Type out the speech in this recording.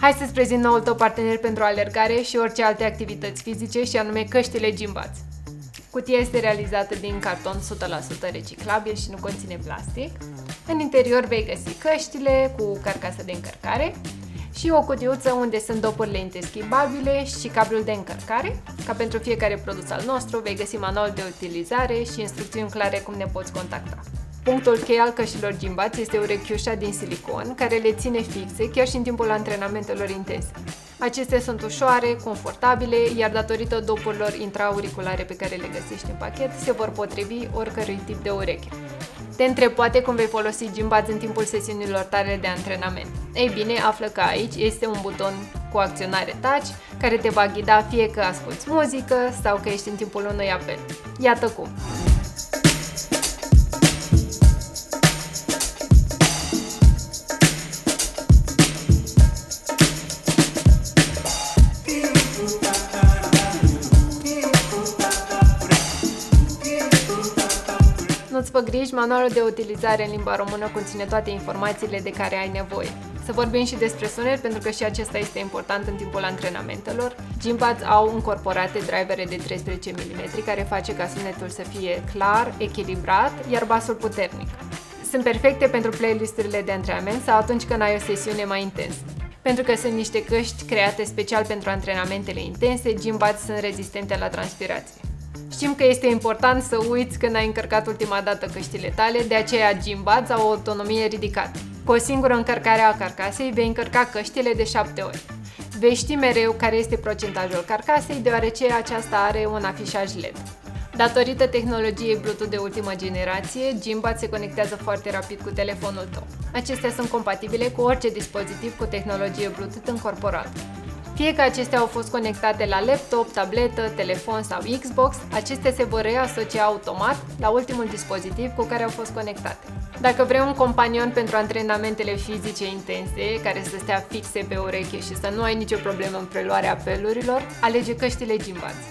Hai să-ți prezint noul tău partener pentru alergare și orice alte activități fizice, și anume căștile Gymbads. Cutia este realizată din carton 100% reciclabil și nu conține plastic. În interior vei găsi căștile cu carcasă de încărcare și o cutiuță unde sunt dopurile inteschibabile și cablul de încărcare. Ca pentru fiecare produs al nostru, vei găsi manual de utilizare și instrucțiuni clare cum ne poți contacta. Punctul cheie al căștilor Gymbads este urechiușa din silicon, care le ține fixe chiar și în timpul antrenamentelor intense. Acestea sunt ușoare, confortabile, iar datorită dopurilor intraauriculare pe care le găsești în pachet, se vor potrivi oricărui tip de ureche. Te întreb poate cum vei folosi Gymbads în timpul sesiunilor tale de antrenament. Ei bine, află că aici este un buton cu acționare touch care te va ghida fie că asculți muzică sau că ești în timpul unui apel. Iată cum! Nu-ți fă griji, manualul de utilizare în limba română conține toate informațiile de care ai nevoie. Să vorbim și despre sunet, pentru că și acesta este important în timpul antrenamentelor. Gymbads au încorporate drivere de 13 mm, care face ca sunetul să fie clar, echilibrat, iar basul puternic. Sunt perfecte pentru playlisturile de antrenament sau atunci când ai o sesiune mai intensă. Pentru că sunt niște căști create special pentru antrenamentele intense, Gymbads sunt rezistente la transpirație. Știm că este important să uiți când ai încărcat ultima dată căștile tale, de aceea Gymbads au o autonomie ridicată. Cu o singură încărcare a carcasei vei încărca căștile de 7 ori. Vei ști mereu care este procentajul carcasei, deoarece aceasta are un afișaj LED. Datorită tehnologiei Bluetooth de ultimă generație, Gymbads se conectează foarte rapid cu telefonul tău. Acestea sunt compatibile cu orice dispozitiv cu tehnologie Bluetooth încorporată. Fie că acestea au fost conectate la laptop, tabletă, telefon sau Xbox, acestea se vor reasocia automat la ultimul dispozitiv cu care au fost conectate. Dacă vrei un companion pentru antrenamentele fizice intense, care să stea fixe pe ureche și să nu ai nicio problemă în preluarea apelurilor, alege căștile Gymbads.